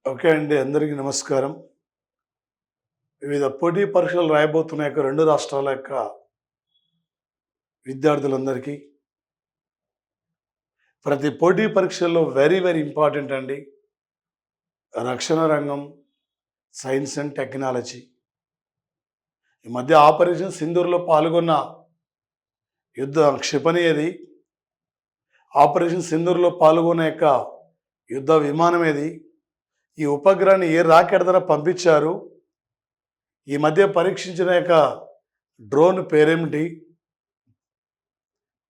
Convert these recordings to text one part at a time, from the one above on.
Okay అండి. అందరికీ నమస్కారం. వివిధ పోటీ పరీక్షలు రాయబోతున్న యొక్క 2 రాష్ట్రాల యొక్క విద్యార్థులందరికీ ప్రతి పోటీ పరీక్షల్లో వెరీ ఇంపార్టెంట్ అండి. రక్షణ రంగం, సైన్స్ అండ్ టెక్నాలజీ. ఈ మధ్య ఆపరేషన్ సింధూర్‌లో పాల్గొన్న యుద్ధ క్షిపణి ఏది? ఆపరేషన్ సింధూర్‌లో పాల్గొన్న యొక్క యుద్ధ విమానం ఏది? ఈ ఉపగ్రహాన్ని ఏ రాకెట్ ద్వారా పంపించారు? ఈ మధ్య పరీక్షించిన యొక్క డ్రోన్ పేరేమిటి?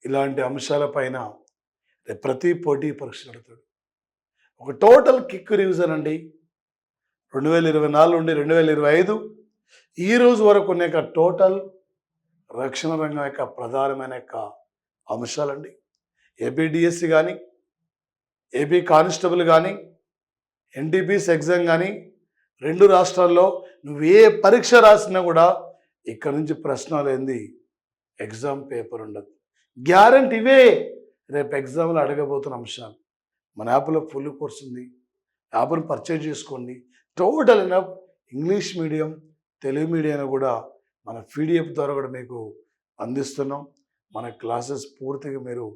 ఇలాంటి అంశాలపైన ప్రతి పోటీ పరీక్ష అడుగుతాడు. ఒక టోటల్ కిక్ రివిజన్ అండి. 2024 నుండి 2025 ఈ రోజు వరకు ఉన్న యొక్క టోటల్ రక్షణ రంగం యొక్క ప్రధానమైన యొక్క అంశాలండి. ఏపీడిఎస్సి కానీ, ఏపీ కానిస్టేబుల్ కానీ, ఎన్టీపీసీ ఎగ్జామ్ కానీ 2 రాష్ట్రాల్లో నువ్వు ఏ పరీక్ష రాసినా కూడా ఇక్కడ నుంచి ప్రశ్న లేనిది ఎగ్జామ్ పేపర్ ఉండదు. గ్యారంటీ ఇవే రేపు ఎగ్జామ్లో అడగబోతున్న అంశాలు. మన యాప్లో ఫుల్ కోర్స్ ఉంది. యాప్ను పర్చేజ్ చేసుకోండి. Total enough English medium, Telugu medium కూడా మన పీడిఎఫ్ ద్వారా కూడా మీకు అందిస్తున్నాం. మన క్లాసెస్ పూర్తిగా మీరు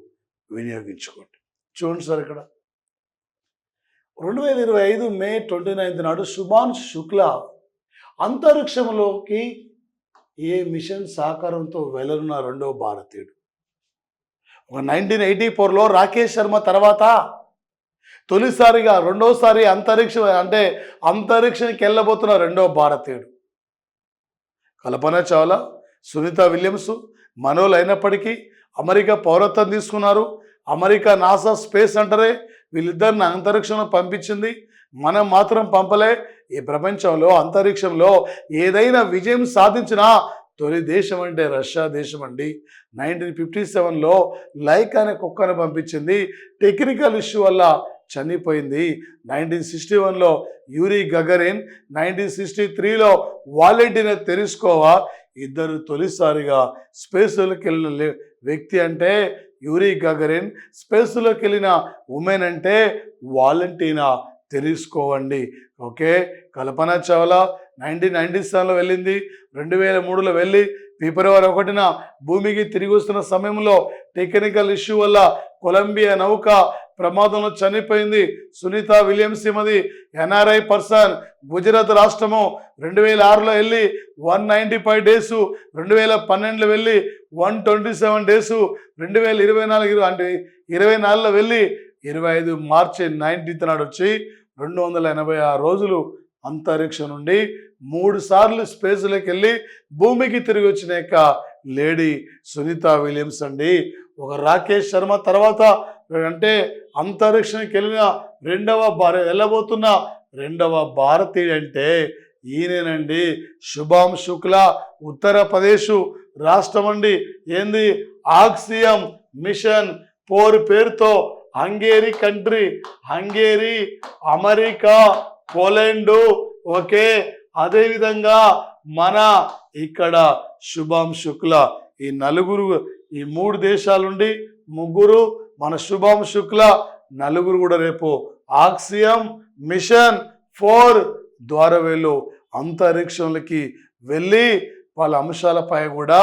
వినియోగించుకోండి. చూడండి సార్, ఇక్కడ 2025 మే 29 నాడు శుభాంశు శుక్లా అంతరిక్షంలోకి ఏ మిషన్ సహకారంతో వెళ్లనున్న రెండవ భారతీయుడు. 1984లో రాకేష్ శర్మ తర్వాత తొలిసారిగా రెండోసారి అంతరిక్షానికి వెళ్ళబోతున్న రెండవ భారతీయుడు. కల్పన చావ్లా, సునీత విలియమ్స్ మనోళ్ళు అయినప్పటికీ అమెరికా పౌరత్వం తీసుకున్నారు. అమెరికా నాసా స్పేస్ సెంటరే వీళ్ళిద్దరిని అంతరిక్షంలో పంపించింది. మనం మాత్రం పంపలే. ఈ ప్రపంచంలో అంతరిక్షంలో ఏదైనా విజయం సాధించిన తొలి దేశం అంటే రష్యా దేశం అండి. 1957లో లైక్ అనే కుక్కను పంపించింది. టెక్నికల్ ఇష్యూ వల్ల చనిపోయింది. 1961లో యూరీ గగరిన్, 1963లో వాలెంటీనా తెరెస్కోవా ఇద్దరు తొలిసారిగా స్పేస్లోకి వెళ్ళిన వ్యక్తి అంటే యూరీ గగరిన్, స్పేస్లోకి వెళ్ళిన ఉమెన్ అంటే వాలెంటీనా తెరెస్కోవా అండి. ఓకే, కల్పన చావ్లా 1997లో వెళ్ళింది. 2003లో వెళ్ళి ఫిబ్రవరి 1న భూమికి తిరిగి వస్తున్న సమయంలో టెక్నికల్ ఇష్యూ వల్ల కొలంబియా నౌక ప్రమాదంలో చనిపోయింది. సునీత విలియమ్స్ ఈమెది ఎన్ఆర్ఐ పర్సన్, గుజరాత్ రాష్ట్రము. 2006లో వెళ్ళి 195 డేసు, 2012లో వెళ్ళి 127 డేసు, 2024 అంటే 24లో వెళ్ళి 25 మార్చి 19th నాడు వచ్చి 286 రోజులు అంతరిక్షం నుండి 3 సార్లు స్పేస్లోకి వెళ్ళి భూమికి తిరిగి వచ్చిన యొక్క లేడీ సునీత విలియమ్స్ అండి. ఒక రాకేష్ శర్మ తర్వాత అంటే అంతరిక్షానికి వెళ్ళబోతున్న రెండవ భారతీయుడు అంటే ఈయనేనండి. శుభాంశు శుక్లా, ఉత్తరప్రదేశ్ రాష్ట్రం అండి. ఏంది? ఆక్సియం మిషన్ 4 పేరుతో Hungary country, Hungary, America, Poland. Okay, అదేవిధంగా మన ఇక్కడ శుభాంశు శుక్లా ఈ 3 దేశాల నుండి 3 మన శుభాంశు శుక్లా 4 కూడా రేపు ఆక్సియం మిషన్ 4 ద్వారా వీళ్ళు అంతరిక్షంలోకి వెళ్ళి వాళ్ళ అంశాలపై కూడా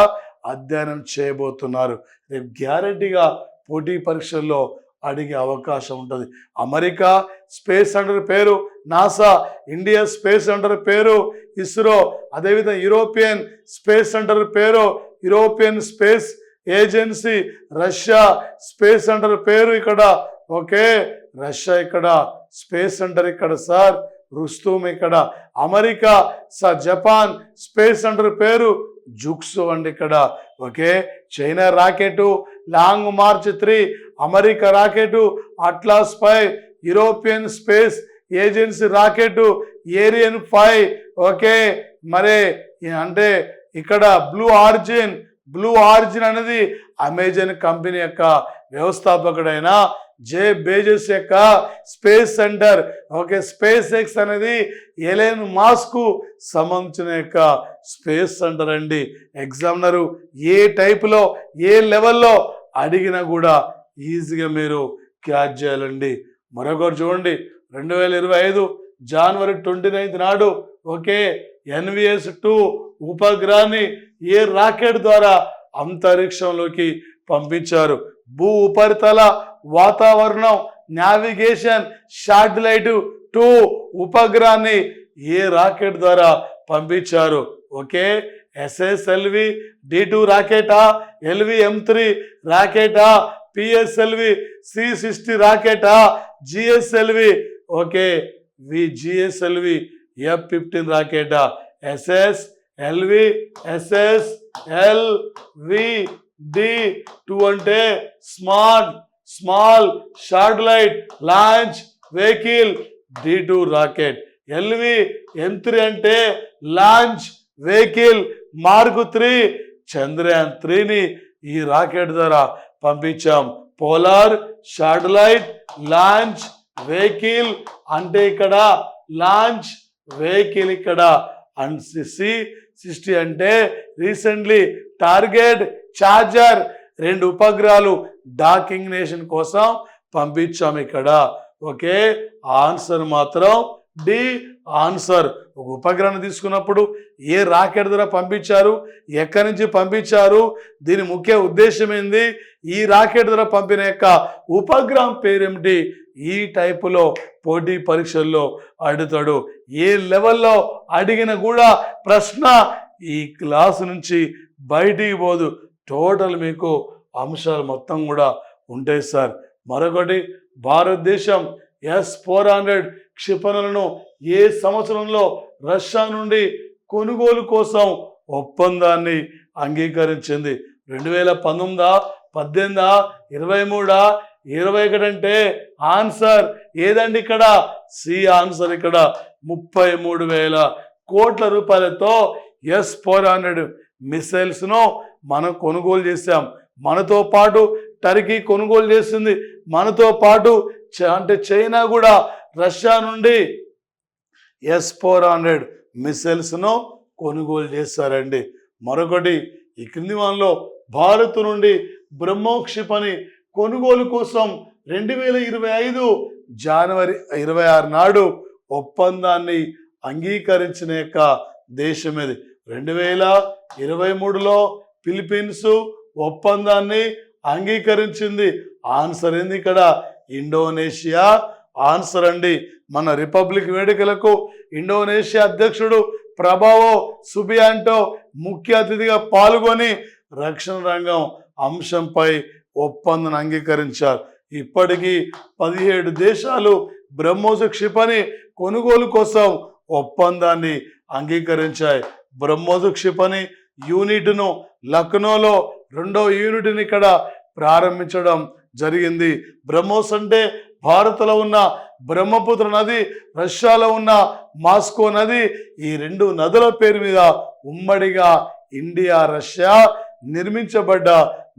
అధ్యయనం చేయబోతున్నారు. రేపు గ్యారంటీగా పోటీ పరీక్షల్లో అడిగే అవకాశం ఉంటుంది. అమెరికా స్పేస్ సెంటర్ పేరు నాసా, ఇండియా స్పేస్ సెంటర్ పేరు ఇస్రో, అదేవిధంగా యూరోపియన్ స్పేస్ సెంటర్ పేరు European space agency, Russia space centre పేరు ఇక్కడ. ఓకే, రష్యా ఇక్కడ స్పేస్ సెంటర్ ఇక్కడ సార్ రుస్తుమ్ ఇక్కడ. అమెరికా జపాన్ స్పేస్ సెంటర్ పేరు జుక్సో అండి ఇక్కడ. Okay, China rocket long march 3, America rocket Atlas 5, European space agency rocket Ariane 5. Okay, మరి అంటే ఇక్కడ బ్లూ ఆరిజిన్ అనేది అమెజాన్ కంపెనీ యొక్క వ్యవస్థాపకుడైన జే బేజస్ యొక్క space centre. Okay, space X అనేది ఎలెన్ మాస్క్ సంబంధించిన యొక్క స్పేస్ సెంటర్ అండి. ఎగ్జామినరు ఏ టైపులో ఏ లెవెల్లో అడిగినా కూడా ఈజీగా మీరు క్యాచ్ చేయాలండి. మరొకరు చూడండి, 2025 జనవరి 29 నాడు ఓకే NVS-2 ఉపగ్రహాన్ని ఏ రాకెట్ ద్వారా అంతరిక్షంలోకి పంపించారు. భూ ఉపరితల వాతావరణం నావిగేషన్ శాటిలైట్ 2 ఉపగ్రహాన్ని ఏ రాకెట్ ద్వారా పంపించారు? Okay SSLV D2 రాకెటా, LV-M3 రాకెటా, PSLV C-60 రాకెటా, GSLV okay GSLV F-15 రాకెటా? SSLV D2 అంటే small satellite launch vehicle D2 rocket. LV-M3 అంటే లాంచ్ వెహికల్ మార్క్ 3 చంద్రయాన్ 3ని ఈ రాకెట్ ద్వారా పంపించాం. పోలార్ శాటిలైట్ లాంచ్ వెహికల్ అంటే ఇక్కడ launch vehicle ఇక్కడ అండ్ C-60 అంటే recently target charger 2 ఉపగ్రహాలు డాకింగ్ నేషన్ కోసం పంపించాం ఇక్కడ. ఓకే ఆన్సర్ మాత్రం డి ఆన్సర్. ఒక ఉపగ్రహాన్ని తీసుకున్నప్పుడు ఏ రాకెట్ ద్వారా పంపించారు, ఎక్కడి నుంచి పంపించారు, దీని ముఖ్య ఉద్దేశం ఏంది, ఈ రాకెట్ ద్వారా పంపిన యొక్క ఉపగ్రహం పేరేమిటి, ఈ టైపులో పోటీ పరీక్షల్లో అడుగుతాడు. ఏ లెవెల్లో అడిగిన కూడా ప్రశ్న ఈ క్లాసు నుంచి బయటికి పోదు. టోటల్ మీకు అంశాలు మొత్తం కూడా ఉంటాయి సార్. మరొకటి, భారతదేశం S-400 క్షిపణులను ఏ సంవత్సరంలో రష్యా నుండి కొనుగోలు కోసం ఒప్పందాన్ని అంగీకరించింది? 2019, 18, 23, 21 అంటే ఆన్సర్ ఏదండి ఇక్కడ? C answer. ఇక్కడ 33,000 కోట్ల రూపాయలతో S-400 మిసైల్స్ ను మనం కొనుగోలు చేశాం. మనతో పాటు టర్కీ కొనుగోలు చేసింది. మనతో పాటు అంటే చైనా కూడా రష్యా నుండి S-400 మిసైల్స్ ను కొనుగోలు చేశారండి. మరొకటి, ఈ క్రింది వానిలో భారత్ నుండి బ్రహ్మోస్ క్షిపణి కొనుగోలు కోసం 2025 జనవరి 26 నాడు ఒప్పందాన్ని అంగీకరించిన యొక్క దేశం ఇది. 2023లో ఫిలిప్పీన్స్ ఒప్పందాన్ని అంగీకరించింది. ఆన్సర్ ఏంది ఇక్కడ? ఇండోనేషియా ఆన్సర్ అండి. మన రిపబ్లిక్ వేడుకలకు ఇండోనేషియా అధ్యక్షుడు ప్రభావో సుబియాంటో ముఖ్య అతిథిగా పాల్గొని రక్షణ రంగం అంశంపై ఒప్పందం అంగీకరించారు. ఇప్పటికీ 17 దేశాలు బ్రహ్మోస్ క్షిపణి కొనుగోలు కోసం ఒప్పందాన్ని అంగీకరించాయి. బ్రహ్మోస్ క్షిపణి యూనిట్ను లక్నోలో 2వ యూనిట్ని ఇక్కడ ప్రారంభించడం జరిగింది. బ్రహ్మోస్ అంటే భారత్లో ఉన్న బ్రహ్మపుత్ర నది, రష్యాలో ఉన్న మాస్కో నది, ఈ 2 నదుల పేరు మీద ఉమ్మడిగా ఇండియా రష్యా నిర్మించబడ్డ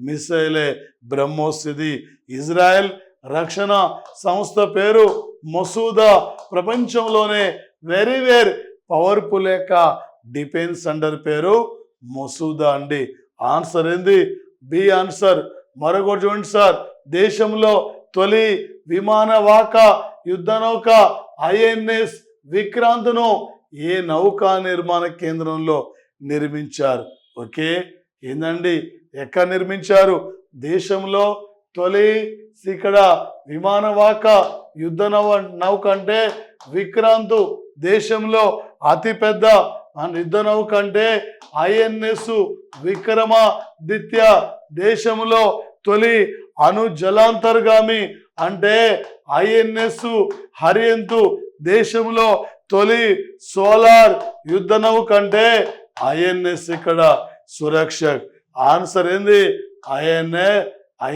మిసైలే బ్రహ్మోస్. ఇది ఇజ్రాయెల్ రక్షణ సంస్థ పేరు మసూదా. ప్రపంచంలోనే వెరీ పవర్ఫుల్ యొక్క డిఫెన్స్ సెంటర్ పేరు మసూదా అండి. ఆన్సర్ ఏంది? B answer. మరొకటి చూడండి సార్, దేశంలో తొలి విమానవాహక యుద్ధ నౌక INS విక్రాంత్ను ఏ నౌకా నిర్మాణ కేంద్రంలో నిర్మించారు? ఓకే ఏందండి, ఎక్కడ నిర్మించారు? దేశంలో తొలి ఇక్కడ విమానవాహక యుద్ధ నౌక అంటే విక్రాంత్. దేశంలో అతిపెద్ద యుద్ధ నౌక అంటే INS విక్రమాదిత్య. దేశంలో తొలి అణు జలాంతర్గామి అంటే INS హరియంతు. దేశంలో తొలి సోలార్ యుద్ధ నౌక అంటే INS ఇక్కడ సురక్షక్. ఆన్సర్ ఏంది?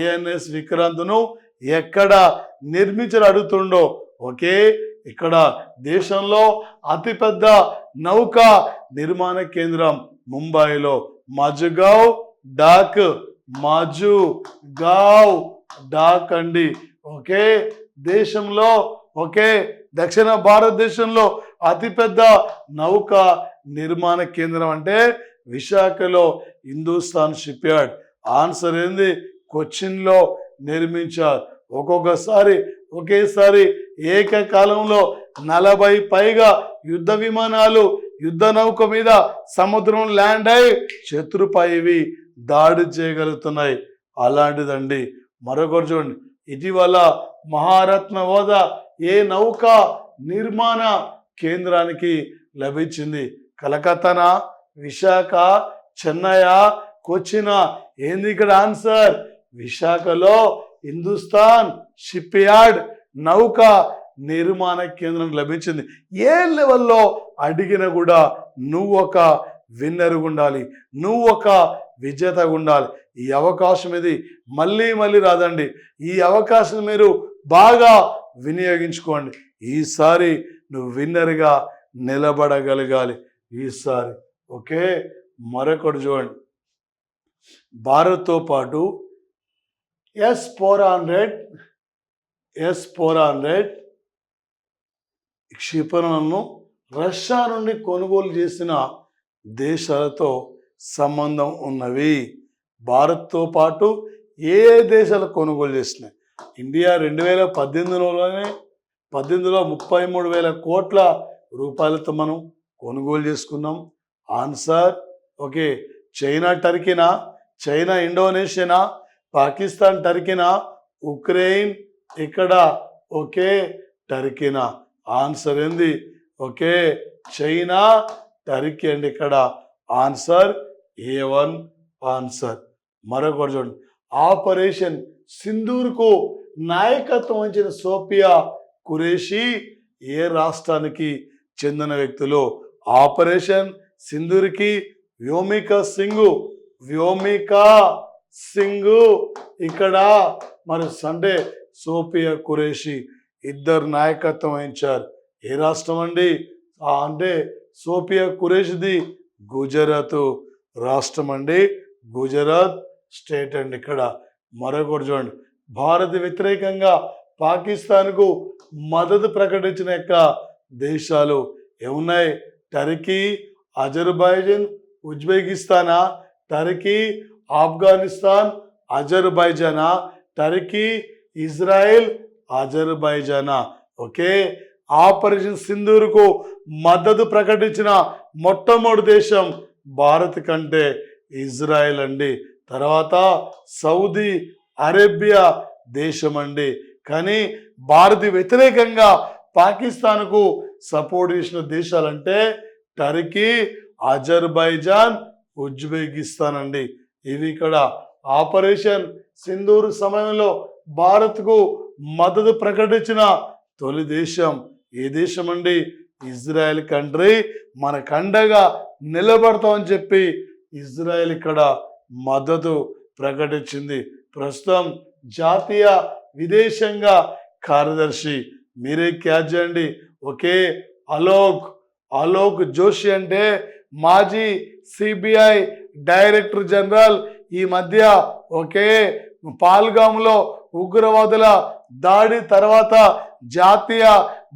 INS విక్రాంత్ను ఎక్కడ నిర్మించారు అడుగుతుండో. ఓకే ఇక్కడ దేశంలో అతిపెద్ద నౌకా నిర్మాణ కేంద్రం ముంబైలో మజగావ్ డాక్ అండి. ఓకే దేశంలో ఓకే దక్షిణ భారతదేశంలో అతిపెద్ద నౌకా నిర్మాణ కేంద్రం అంటే విశాఖలో హిందుస్థాన్ షిప్ యార్డ్. ఆన్సర్ ఏంది? కొచ్చిన్లో నిర్మించారు. ఒకేసారి ఏకకాలంలో 40 పైగా యుద్ధ విమానాలు యుద్ధ నౌక మీద సముద్రం ల్యాండ్ అయి శత్రుపైవి దాడి చేయగలుగుతున్నాయి. అలాంటిదండి మరొకటి చూడండి, ఇటీవల మహారత్న హోదా ఏ నౌక నిర్మాణ కేంద్రానికి లభించింది? కలకత్తానా, విశాఖ, చెన్నై, కొచ్చినా? ఏంది ఇక్కడ ఆన్సర్? విశాఖలో హిందుస్థాన్ షిప్ యార్డ్ నౌక నిర్మాణ కేంద్రం లభించింది. ఏ లెవెల్లో అడిగినా కూడా నువ్వు ఒక విన్నర్గా ఉండాలి, నువ్వు ఒక విజేతగా ఉండాలి. ఈ అవకాశం ఇది మళ్ళీ మళ్ళీ రాదండి. ఈ అవకాశం మీరు బాగా వినియోగించుకోండి. ఈసారి నువ్వు విన్నర్గా నిలబడగలగాలి ఈసారి. ఓకే, మరొకటి చూడండి, భారత్తో పాటు S-400 క్షిపణులను రష్యా నుండి కొనుగోలు చేసిన దేశాలతో సంబంధం ఉన్నవి. భారత్తో పాటు ఏ దేశాలు కొనుగోలు చేసినాయి? ఇండియా 2018లోనే 33,000 కోట్ల రూపాయలతో మనం కొనుగోలు చేసుకున్నాం. ఆన్సర్ ఓకే, చైనా టర్కీనా, చైనా ఇండోనేషియానా, పాకిస్తాన్ టర్కీనా, ఉక్రెయిన్ ఇక్కడ ఓకే టర్కీనా? ఆన్సర్ ఏంది? ఓకే, చైనా టర్కీ అండి ఇక్కడ ఆన్సర్ A1 ఆన్సర్. మరొకటి చూడండి, ఆపరేషన్ సింధూర్కు నాయకత్వం వహించిన సోఫియా ఖురేషీ ఏ రాష్ట్రానికి చెందిన వ్యక్తులు? ఆపరేషన్ సింధూర్కి వ్యోమికా సింగ్ ఇక్కడ మరి సండే సోఫియా ఖురేషీ ఇద్దరు నాయకత్వం వహించారు. ఏ రాష్ట్రం అండి? అంటే సోఫియా ఖురేషిది గుజరాత్ రాష్ట్రం అండి, గుజరాత్ స్టేట్ అండి ఇక్కడ. మరొకటి చూడండి, భారత్ వ్యతిరేకంగా పాకిస్తాన్కు మద్దతు ప్రకటించిన యొక్క దేశాలు ఏమున్నాయి? టర్కీ, అజర్బైజాన్, ఉజ్బెకిస్తానా? టర్కీ, ఆఫ్ఘనిస్తాన్, అజర్బైజానా? టర్కీ, ఇజ్రాయెల్, అజర్బైజానా? ఓకే, ఆపరేషన్ సింధూర్కు మద్దతు ప్రకటించిన మొట్టమొదటి దేశం భారత్ కంటే ఇజ్రాయెల్ అండి. తర్వాత సౌదీ అరేబియా దేశం అండి. కానీ భారత్ వ్యతిరేకంగా పాకిస్తాన్కు సపోర్ట్ చేసిన దేశాలంటే టర్కీ, అజర్బైజాన్, ఉజ్బెకిస్తాన్ అండి. ఇవి ఇక్కడ ఆపరేషన్ సింధూర్ సమయంలో భారత్కు మద్దతు ప్రకటించిన తొలి దేశం ఏ దేశం అండి? Israel country. మన కండగా నిలబడతామని చెప్పి ఇజ్రాయెల్ ఇక్కడ మద్దతు ప్రకటించింది. ప్రస్తుతం జాతీయ విదేశాంగ కార్యదర్శి మీరే క్యాచ్ చేయండి. ఓకే, అలోక్ జోషి అంటే మాజీ సిబిఐ డైరెక్టర్ జనరల్. ఈ మధ్య ఓకే పాల్గామ్లో ఉగ్రవాదుల దాడి తర్వాత జాతీయ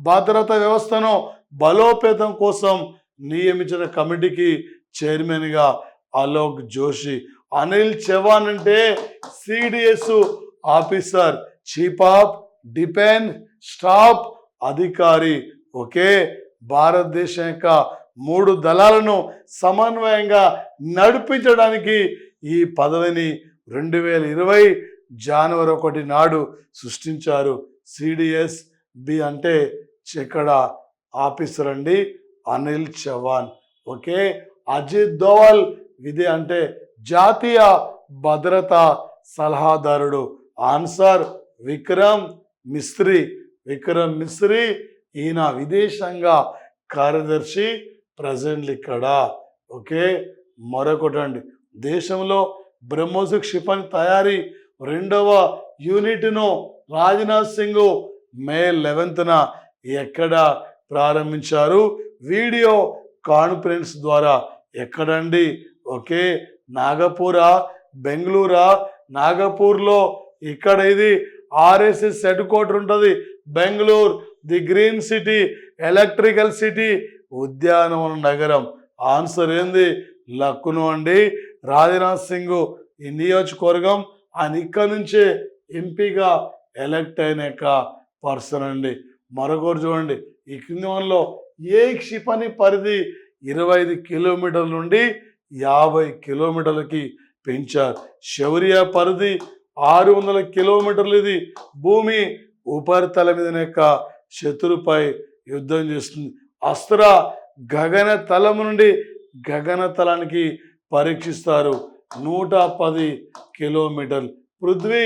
భద్రతా వ్యవస్థను బలోపేతం కోసం నియమించిన కమిటీకి చైర్మన్గా అలోక్ జోషి. అనిల్ చవాన్ అంటే CDS officer, chief of defence staff అధికారి. ఓకే, భారతదేశం యొక్క 3 దళాలను సమన్వయంగా నడిపించడానికి ఈ పదవిని 2020 జనవరి 1 నాడు సృష్టించారు. సిడిఎస్ బి అంటే ఇక్కడ ఆఫీసర్ అండి అనిల్ చవాన్. ఓకే, అజిత్ దోవల్ విధి అంటే జాతీయ భద్రతా సలహాదారుడు. ఆన్సర్ విక్రమ్ మిస్రీ. ఈయన విదేశాంగ కార్యదర్శి ప్రజెంట్లీ ఇక్కడ. ఓకే, మరొకటి అండి, దేశంలో బ్రహ్మోస్ క్షిపణి తయారీ 2వ యూనిట్ను రాజ్నాథ్ సింగ్ మే 11న ఎక్కడ ప్రారంభించారు? వీడియో కాన్ఫరెన్స్ ద్వారా. ఎక్కడండి? ఓకే, నాగపూరా, బెంగళూరా? నాగపూర్లో ఇక్కడ ఇది ఆర్ఎస్ఎస్ హెడ్ క్వార్టర్ ఉంటుంది. Bengaluru the green city, electrical city, ఉద్యానవన నగరం. ఆన్సర్ ఏంది? లక్నో అండి. రాజ్నాథ్ సింగ్ ఈ నియోజకవర్గం ఆయన ఇక్కడ నుంచే ఎంపీగా ఎలక్ట్ అయిన పర్సన్ అండి. మరొకటి చూడండి, ఈ క్రింది వన్లో ఏ క్షిపణి పరిధి 25 కిలోమీటర్ల నుండి 50 కిలోమీటర్లకి పెంచారు. శౌర్య పరిధి 600 కిలోమీటర్లు. ఇది భూమి ఉపరితలం మీద యొక్క శత్రుపై యుద్ధం చేస్తుంది. అస్త్ర గగన తలం నుండి గగన తలానికి పరీక్షిస్తారు. 110 కిలోమీటర్లు. పృథ్వీ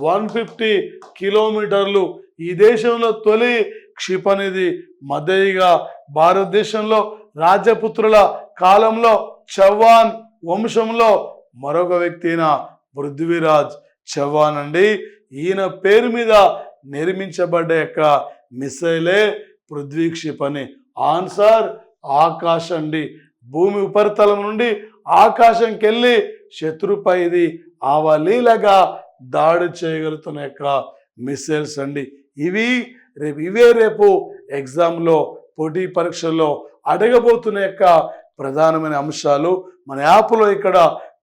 150 కిలోమీటర్లు. ఈ దేశంలో తొలి క్షిపణిది మధ్యయుగ భారతదేశంలో రాజపుత్రుల కాలంలో చౌహాన్ వంశంలో మరొక వ్యక్తి అయిన పృథ్వీరాజ్ చౌహాన్ అండి. ఈయన పేరు మీద నిర్మించబడ్డ యొక్క మిసైలే పృథ్వీ క్షిపణి. ఆన్సర్ ఆకాశం అండి. భూమి ఉపరితలం నుండి ఆకాశంకి వెళ్ళి శత్రుపై ఇది అవలీలగా దాడి చేయగలుగుతున్న యొక్క మిసైల్స్ అండి. ఇవే రేపు ఎగ్జామ్లో పోటీ పరీక్షల్లో అడగబోతున్న యొక్క ప్రధానమైన అంశాలు. మన యాప్లో ఇక్కడ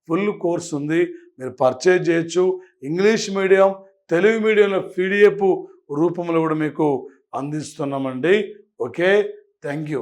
ఫుల్ కోర్స్ ఉంది, మీరు పర్చేజ్ చేయొచ్చు. ఇంగ్లీష్ మీడియం, తెలుగు మీడియంలో PDF రూపంలో కూడా మీకు అందిస్తున్నామండి. Okay, thank you.